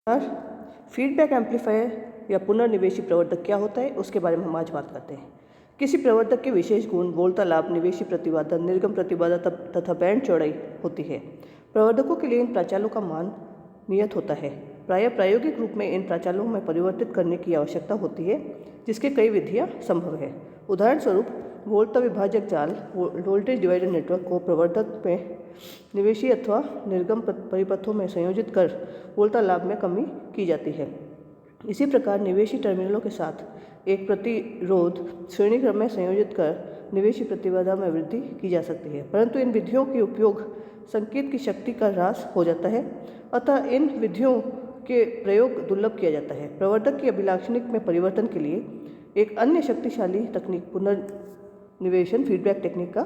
Feedback amplifier या पुनर्निवेशी प्रवर्धक क्या होता है उसके बारे में हम आज बात करते हैं। किसी प्रवर्धक के विशेष गुण वोल्टा लाभ, निवेशी प्रतिबाधा, निर्गम प्रतिबाधा तथा बैंड चौड़ाई होती है। प्रवर्धकों के लिए इन प्राचालों का मान नियत होता है। प्रायः प्रायोगिक रूप में इन प्राचालों में परिवर्तित करने की आवश्यकता होती है, जिसके कई विधियाँ संभव है। उदाहरण स्वरूप वोल्टा विभाजक जाल वोल्टेज डिवाइडर नेटवर्क को प्रवर्धक में निवेशी अथवा निर्गम परिपथों में संयोजित कर वोल्टा लाभ में कमी की जाती है। इसी प्रकार निवेशी टर्मिनलों के साथ एक प्रतिरोध श्रेणी क्रम में संयोजित कर निवेशी प्रतिबाधा में वृद्धि की जा सकती है, परंतु इन विधियों के उपयोग संकेत की शक्ति का ह्रास हो जाता है, अतः इन विधियों के प्रयोग दुर्लभ किया जाता है। प्रवर्धक की अभिलाक्षणिक में परिवर्तन के लिए एक अन्य शक्तिशाली तकनीक पुनर्निवेशन फीडबैक टेक्निक का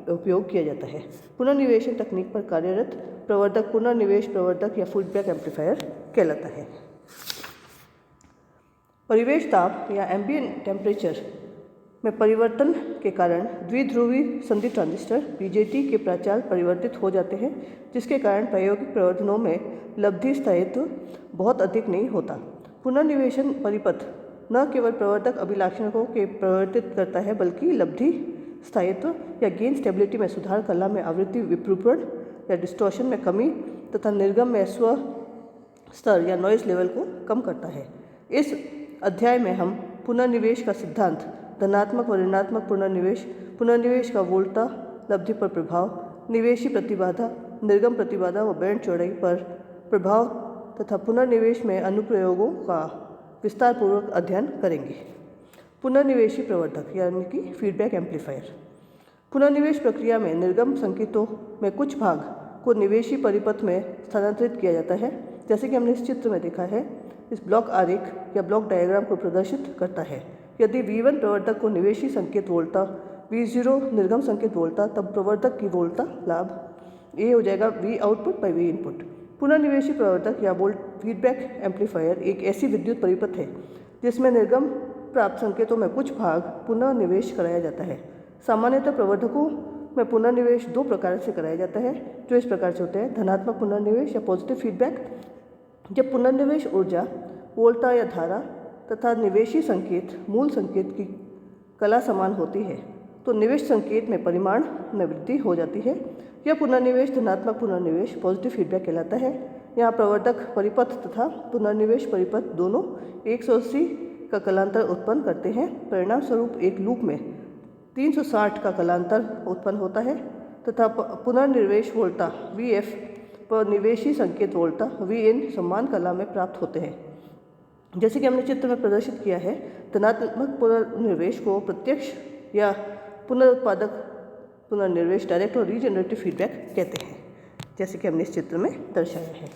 उपयोग किया जाता है। पुनर्निवेशन तकनीक पर कार्यरत प्रवर्धक पुनर्निवेश प्रवर्धक या फीडबैक एम्पलीफायर कहलाता है। परिवेश ताप या एम्बिएंट टेम्परेचर में परिवर्तन के कारण द्विध्रुवी संधि ट्रांजिस्टर बीजेटी के प्राचाल परिवर्तित हो जाते हैं, जिसके कारण प्रायोगिक प्रवर्धनों में लब्धि स्थायित्व बहुत अधिक नहीं होता। पुनर्निवेशन परिपथ न केवल प्रवर्धक अभिलाक्षणिकों के परिवर्तित करता है, बल्कि लब्धि स्थायित्व या गेन स्टेबिलिटी में सुधार, कला में आवृत्ति विरूपण या डिस्टॉर्शन में कमी तथा निर्गम में स्व स्तर या नॉइज लेवल को कम करता है। इस अध्याय में हम पुनर्निवेश का सिद्धांत, धनात्मक व ऋणात्मक पुनर्निवेश, पुनर्निवेश का वोल्टा लब्धि पर प्रभाव, निवेशी प्रतिबाधा, निर्गम प्रतिबाधा व बैंड चौड़ाई पर प्रभाव तथा पुनर्निवेश में अनुप्रयोगों का विस्तारपूर्वक अध्ययन करेंगे। पुनर्निवेशी प्रवर्धक यानी कि फीडबैक एम्पलीफायर। पुनर्निवेश प्रक्रिया में निर्गम संकेतों में कुछ भाग को निवेशी परिपथ में स्थानांतरित किया जाता है, जैसे कि हमने इस चित्र में देखा है। इस ब्लॉक आरेख या ब्लॉक डायग्राम को प्रदर्शित करता है। यदि V1 प्रवर्धक को निवेशी संकेत वोल्टा, V0 निर्गम संकेत वोल्टा, तब प्रवर्धक की वोल्टा लाभ ये हो जाएगा V output by V input. पुनर्निवेशी प्रवर्धक या फीडबैक एम्पलीफायर एक ऐसी विद्युत परिपथ है जिसमें निर्गम प्राप्त संकेतों में कुछ भाग पुनः निवेश कराया जाता है। सामान्यतः प्रवर्धकों में पुनर्निवेश दो प्रकार से कराया जाता है, जो इस प्रकार से होते हैं: धनात्मक पुनर्निवेश या पॉजिटिव फीडबैक। जब पुनर्निवेश ऊर्जा वोल्टा या धारा तथा निवेशी संकेत मूल संकेत की कला समान होती है, तो निवेश संकेत में परिमाण में वृद्धि हो जाती है। यह पुनर्निवेश धनात्मक पुनर्निवेश पॉजिटिव फीडबैक कहलाता है। यहाँ प्रवर्धक परिपथ तथा पुनर्निवेश परिपथ दोनों 180 का कलांतर उत्पन्न करते हैं। परिणाम स्वरूप एक लूप में 360 का कलांतर उत्पन्न होता है तथा पुनर्निवेश वोल्टा VF पर निवेशी संकेत वोल्टा VN समान कला में प्राप्त होते हैं। जैसे कि हमने चित्र में प्रदर्शित किया है, धनात्मक पुनर्निवेश को प्रत्यक्ष या पुनरुत्पादक पुनर्निवेश डायरेक्ट और रीजनरेटिव फीडबैक कहते हैं, जैसे कि हमने इस चित्र में दर्शाया है।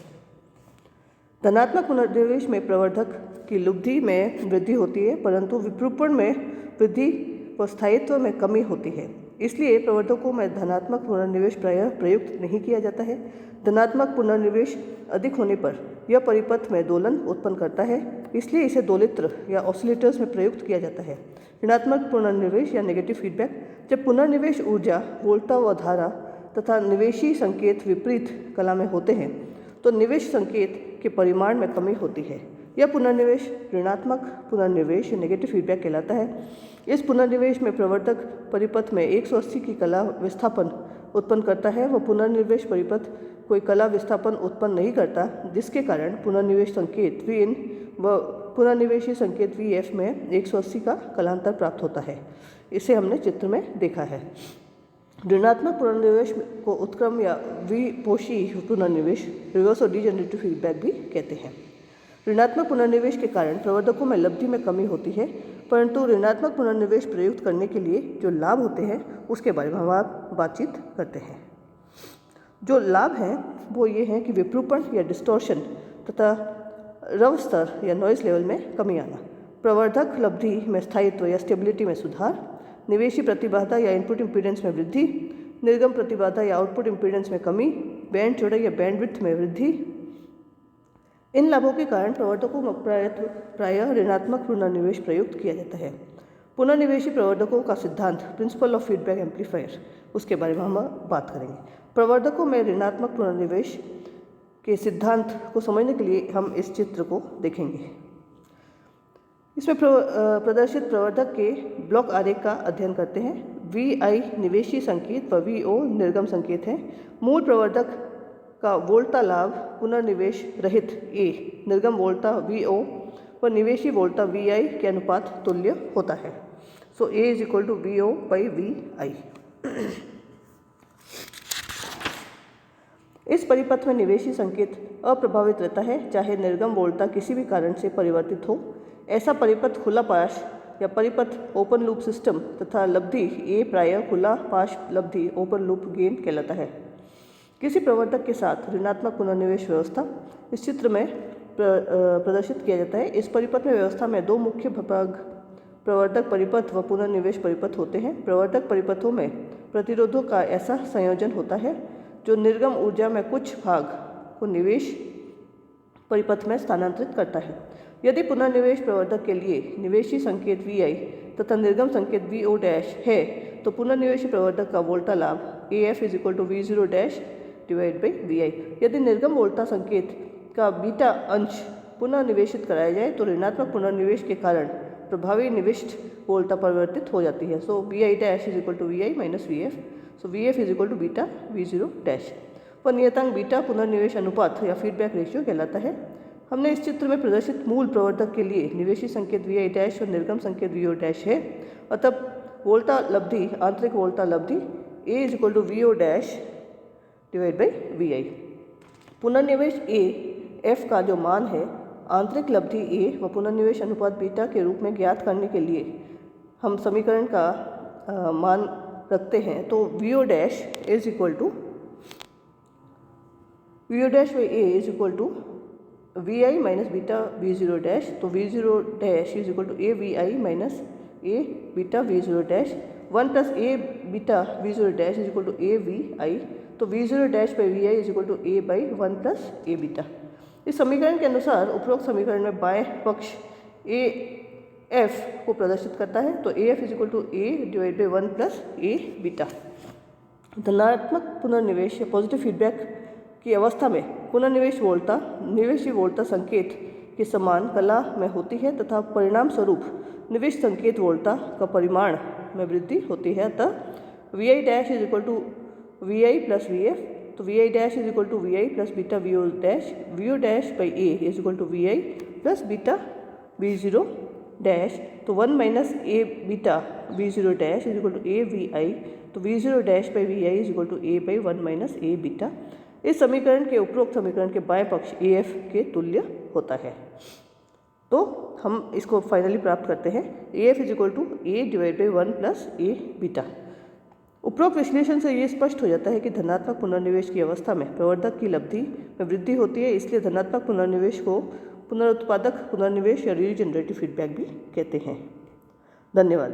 धनात्मक पुनर्निवेश में प्रवर्धक की लब्धि में वृद्धि होती है, परंतु विरूपण में वृद्धि व स्थायित्व में कमी होती है। इसलिए प्रवर्धकों में धनात्मक पुनर्निवेश प्रायः प्रयुक्त नहीं किया जाता है। धनात्मक पुनर्निवेश अधिक होने पर यह परिपथ में दोलन उत्पन्न करता है, इसलिए इसे दोलित्र या ऑसिलेटर्स में प्रयुक्त किया जाता है। ऋणात्मक पुनर्निवेश या नेगेटिव फीडबैक। जब पुनर्निवेश ऊर्जा वोल्टा व धारा तथा निवेशी संकेत विपरीत कला में होते हैं, तो निवेश संकेत के परिमाण में कमी होती है। यह पुनर्निवेश ऋणात्मक पुनर्निवेश या नेगेटिव फीडबैक कहलाता है। इस पुनर्निवेश में प्रवर्धक परिपथ में 180 की कला विस्थापन उत्पन्न करता है व पुनर्निवेश परिपथ कोई कला विस्थापन उत्पन्न नहीं करता, जिसके कारण पुनर्निवेश संकेत Vin व पुनर्निवेशी संकेत VF में 180 का कलांतर प्राप्त होता है। इसे हमने चित्र में देखा है। ऋणात्मक पुनर्निवेश को उत्क्रम या विपोषी पुनर्निवेश, रिवर्स और डीजनरेटिव फीडबैक भी कहते हैं। ऋणात्मक पुनर्निवेश के कारण प्रवर्धकों में लब्धि में कमी होती है, परंतु ऋणात्मक पुनर्निवेश प्रयुक्त करने के लिए जो लाभ होते हैं उसके बारे में हम बातचीत करते हैं। जो लाभ हैं वो ये हैं कि विरूपण या डिस्टॉर्शन तथा रव स्तर या नॉइज लेवल में कमी आना, प्रवर्धक लब्धि में स्थायित्व या स्टेबिलिटी में सुधार, निवेशी प्रतिबाधा या इनपुट इम्पीडेंस में वृद्धि, निर्गम प्रतिबाधा या आउटपुट इम्पीडेंस में कमी, बैंड चौड़ाई या बैंडविड्थ में वृद्धि। इन लाभों के कारण प्रवर्धकों में प्रायः ऋणात्मक पुनर्निवेश प्रयुक्त किया जाता है। पुनर्निवेशी प्रवर्धकों का सिद्धांत, प्रिंसिपल ऑफ फीडबैक एम्पलीफायर, उसके बारे में हम बात करेंगे। प्रवर्धकों में ऋणात्मक पुनर्निवेश के सिद्धांत को समझने के लिए हम इस चित्र को देखेंगे। इसमें प्रदर्शित प्रवर्धक के ब्लॉक आरेख का अध्ययन करते हैं। VI निवेशी संकेत व VO निर्गम संकेत है। मूल प्रवर्धक का वोल्टा लाभ पुनर्निवेश रहित A निर्गम वोल्टा VO व निवेशी वोल्टा VI के अनुपात तुल्य होता है। So A is equal to VO by VI। इस परिपथ में निवेशी संकेत अप्रभावित रहता है, चाहे निर्गम वोल्टा किसी भी कारण से परिवर्तित हो। ऐसा परिपथ खुला पाश या परिपथ ओपन लूप सिस्टम तथा लब्धि A प्रायः खुला पाश लब्धि ओपन लूप गेन कहलाता है। किसी प्रवर्धक के साथ ऋणात्मक पुनर्निवेश व्यवस्था इस चित्र में प्रदर्शित किया जाता है। इस परिपथ में व्यवस्था में दो मुख्य भाग प्रवर्धक परिपथ व पुनर्निवेश परिपथ होते हैं। प्रवर्धक परिपथों में प्रतिरोधों का ऐसा संयोजन होता है जो निर्गम ऊर्जा में कुछ भाग को निवेश परिपथ में स्थानांतरित करता है। यदि पुनर्निवेश प्रवर्धक के लिए निवेशी संकेत VI तथा निर्गम संकेत VO डैश है तो पुनर्निवेशी प्रवर्धक का वोल्टा लाभ AF is equal to V0 dash divide by VI। यदि निर्गम वोल्टा संकेत का बीटा अंश पुनर्निवेशित कराया जाए तो ऋणात्मक पुनर्निवेश के कारण प्रभावी निविष्ट वोल्टा परिवर्तित हो जाती है। So VI dash is equal to VI minus VF। So VF is equal to beta V0 dash. पर नियतांक बीटा पुनर्निवेश अनुपात या फीडबैक रेशियो कहलाता है। हमने इस चित्र में प्रदर्शित मूल प्रवर्धक के लिए निवेशी संकेत VI डैश और निर्गम संकेत VO डैश है। अतः वोल्टा लब्धि आंतरिक वोल्टा लब्धि A is equal to VO dash divide by VI। पुनर्निवेश A F का जो मान है आंतरिक लब्धि A व पुनर्निवेश अनुपात बीटा के रूप में ज्ञात करने के लिए हम समीकरण का मान रखते हैं। तो VO dash is equal to VO dash by A is equal to VI minus beta V0 dash. तो V0 dash is equal to A VI minus A beta V0 dash. 1 plus A beta V0 dash is equal to A VI। तो V0 dash by VI is equal to A by 1 plus A beta. इस समीकरण के अनुसार उपरोक्त समीकरण में बाएं पक्ष AF को प्रदर्शित करता है। तो AF is equal to A divide by 1 plus A beta. धनात्मक पुनर्निवेश या पॉजिटिव फीडबैक की अवस्था में पुनर्निवेश वोल्टा निवेशी वोल्टा संकेत के समान कला में होती है तथा परिणाम स्वरूप निविष्ट संकेत वोल्टा का परिमाण में वृद्धि होती है। अतः VI dash is equal to VI plus VF। तो VI dash is equal to VI plus beta VO dash. VO dash by A is equal to VI plus beta V0 dash. तो 1 minus A beta V0 dash is equal to A VI। तो V0 dash by VI is equal to A by 1 minus A beta. इस समीकरण के उपरोक्त समीकरण के बाएं पक्ष AF के तुल्य होता है। तो हम इसको फाइनली प्राप्त करते हैं AF is equal to A divide by 1 plus A beta. उपरोक्त विश्लेषण से ये स्पष्ट हो जाता है कि धनात्मक पुनर्निवेश की अवस्था में प्रवर्धक की लब्धि में वृद्धि होती है। इसलिए धनात्मक पुनर्निवेश को पुनरुत्पादक पुनर्निवेश या रीजनरेटिव फीडबैक भी कहते हैं। धन्यवाद।